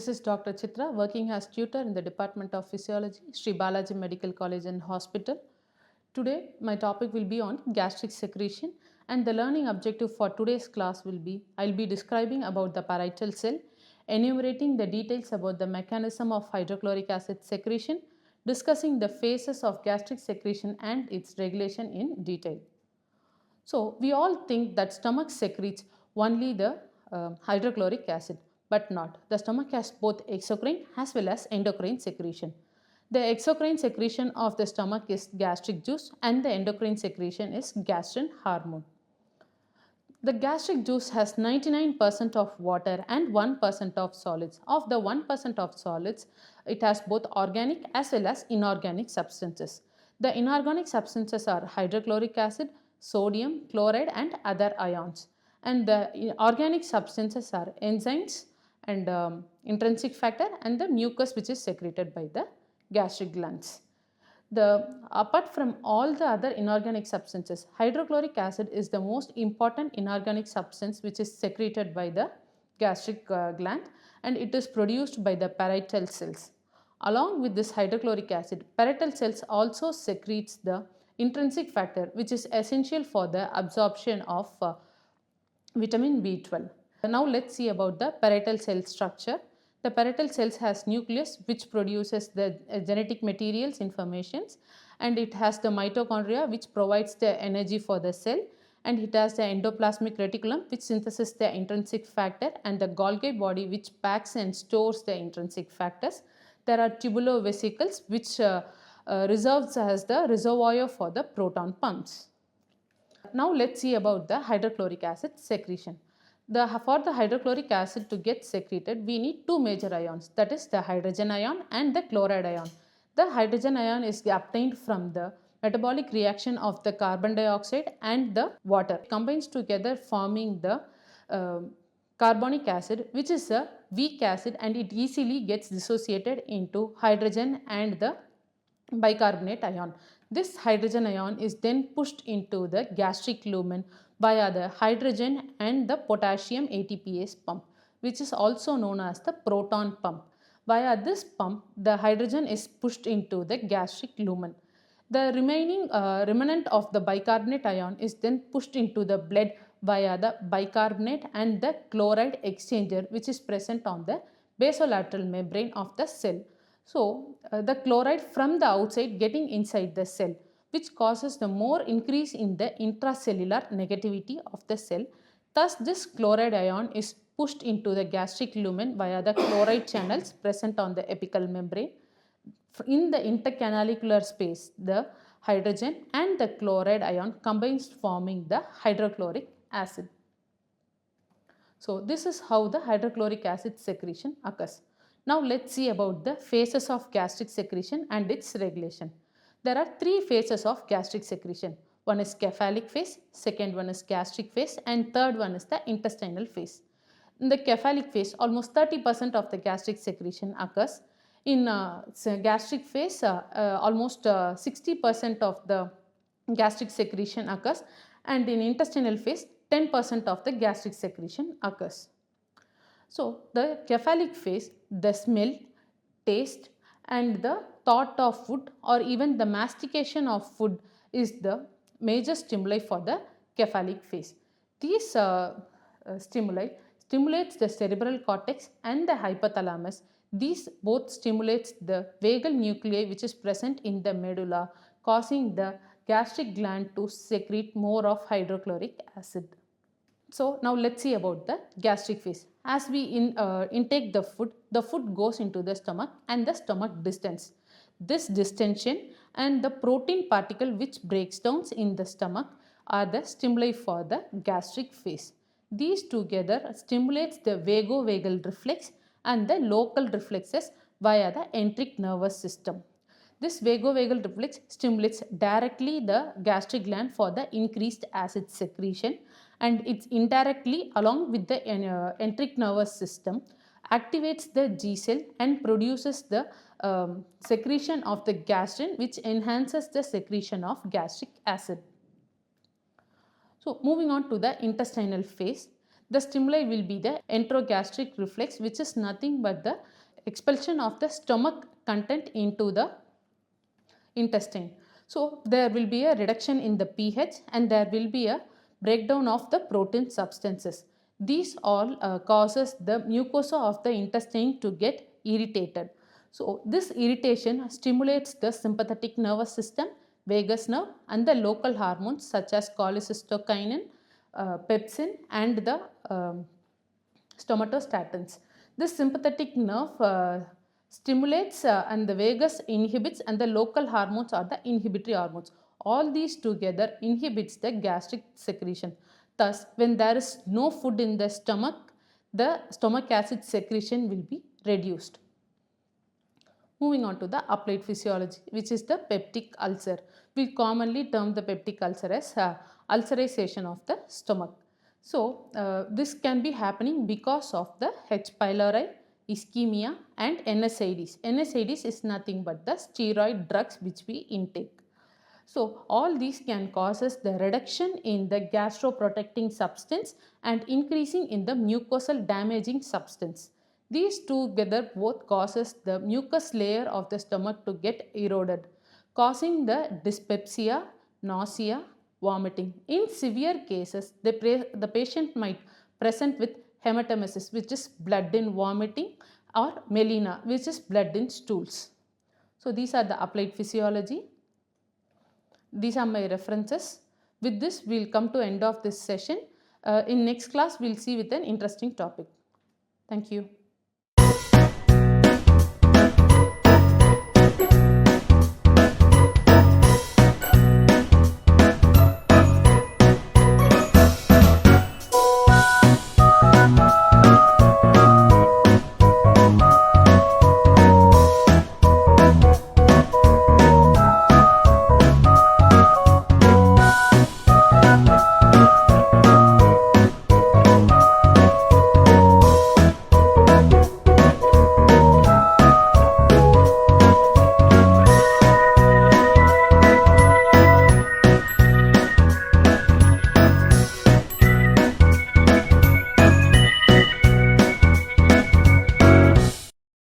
This is Dr. Chitra working as tutor in the Department of Physiology, Sree Balaji Medical College and Hospital. Today, my topic will be on gastric secretion, and the learning objective for today's class will be I'll be describing about the parietal cell, enumerating the details about the mechanism of hydrochloric acid secretion, discussing the phases of gastric secretion and its regulation in detail. So, we all think that stomach secretes only the hydrochloric acid, but not. The stomach has both exocrine as well as endocrine secretion. The exocrine secretion of the stomach is gastric juice and the endocrine secretion is gastrin hormone. The gastric juice has 99% of water and 1% of solids. Of the 1% of solids, it has both organic as well as inorganic substances. The inorganic substances are hydrochloric acid, sodium, chloride and other ions. And the organic substances are enzymes and intrinsic factor and the mucus which is secreted by the gastric glands. Apart from all the other inorganic substances, hydrochloric acid is the most important inorganic substance which is secreted by the gastric gland, and it is produced by the parietal cells. Along with this hydrochloric acid, parietal cells also secretes the intrinsic factor which is essential for the absorption of vitamin B12. Now let's see about the parietal cell structure. The parietal cells has nucleus which produces the genetic materials informations, and it has the mitochondria which provides the energy for the cell, and it has the endoplasmic reticulum which synthesizes the intrinsic factor, and the Golgi body which packs and stores the intrinsic factors. There are tubular vesicles which reserves as the reservoir for the proton pumps. Now let's see about the hydrochloric acid secretion. For the hydrochloric acid to get secreted, we need two major ions, that is the hydrogen ion and the chloride ion. The hydrogen ion is obtained from the metabolic reaction of the carbon dioxide and the water. It combines together forming the carbonic acid, which is a weak acid, and it easily gets dissociated into hydrogen and the bicarbonate ion. This hydrogen ion is then pushed into the gastric lumen via the hydrogen and the potassium ATPase pump, which is also known as the proton pump. Via this pump, the hydrogen is pushed into the gastric lumen. The remnant of the bicarbonate ion is then pushed into the blood via the bicarbonate and the chloride exchanger, which is present on the basolateral membrane of the cell. So, the chloride from the outside getting inside the cell, which causes the more increase in the intracellular negativity of the cell. Thus, this chloride ion is pushed into the gastric lumen via the chloride channels present on the apical membrane. In the intercanalicular space, the hydrogen and the chloride ion combines forming the hydrochloric acid. So, this is how the hydrochloric acid secretion occurs. Now let's see about the phases of gastric secretion and its regulation. There are three phases of gastric secretion. One is cephalic phase, second one is gastric phase, and third one is the intestinal phase. In the cephalic phase, almost 30% of the gastric secretion occurs. In gastric phase, almost 60% of the gastric secretion occurs, and in intestinal phase, 10% of the gastric secretion occurs. So, the cephalic phase, the smell, taste and the thought of food or even the mastication of food is the major stimuli for the cephalic phase. These stimuli stimulates the cerebral cortex and the hypothalamus. These both stimulates the vagal nuclei which is present in the medulla, causing the gastric gland to secrete more of hydrochloric acid. So, now let's see about the gastric phase. As we intake the food goes into the stomach and the stomach distends. This distension and the protein particle which breaks down in the stomach are the stimuli for the gastric phase. These together stimulates the vagovagal reflex and the local reflexes via the enteric nervous system. This vagovagal reflex stimulates directly the gastric gland for the increased acid secretion, and it indirectly along with the enteric nervous system activates the G cell and produces the secretion of the gastrin, which enhances the secretion of gastric acid. So, moving on to the intestinal phase, the stimuli will be the enterogastric reflex, which is nothing but the expulsion of the stomach content into the intestine. So there will be a reduction in the pH and there will be a breakdown of the protein substances. These all causes the mucosa of the intestine to get irritated. So this irritation stimulates the sympathetic nervous system, vagus nerve and the local hormones such as cholecystokinin, pepsin and the stomatostatins. This sympathetic nerve stimulates and the vagus inhibits and the local hormones are the inhibitory hormones. All these together inhibits the gastric secretion. Thus, when there is no food in the stomach acid secretion will be reduced. Moving on to the applied physiology, which is the peptic ulcer. We commonly term the peptic ulcer as ulcerization of the stomach. So, this can be happening because of the H. pylori, ischemia and NSAIDs. NSAIDs is nothing but the steroid drugs which we intake. So, all these can causes the reduction in the gastroprotecting substance and increasing in the mucosal damaging substance. These together both causes the mucus layer of the stomach to get eroded, causing the dyspepsia, nausea, vomiting. In severe cases, the patient might present with hematemesis, which is blood in vomiting, or melena, which is blood in stools. So these are the applied physiology. These are my references. With this, we will come to end of this session. In next class, we will see with an interesting topic. Thank you.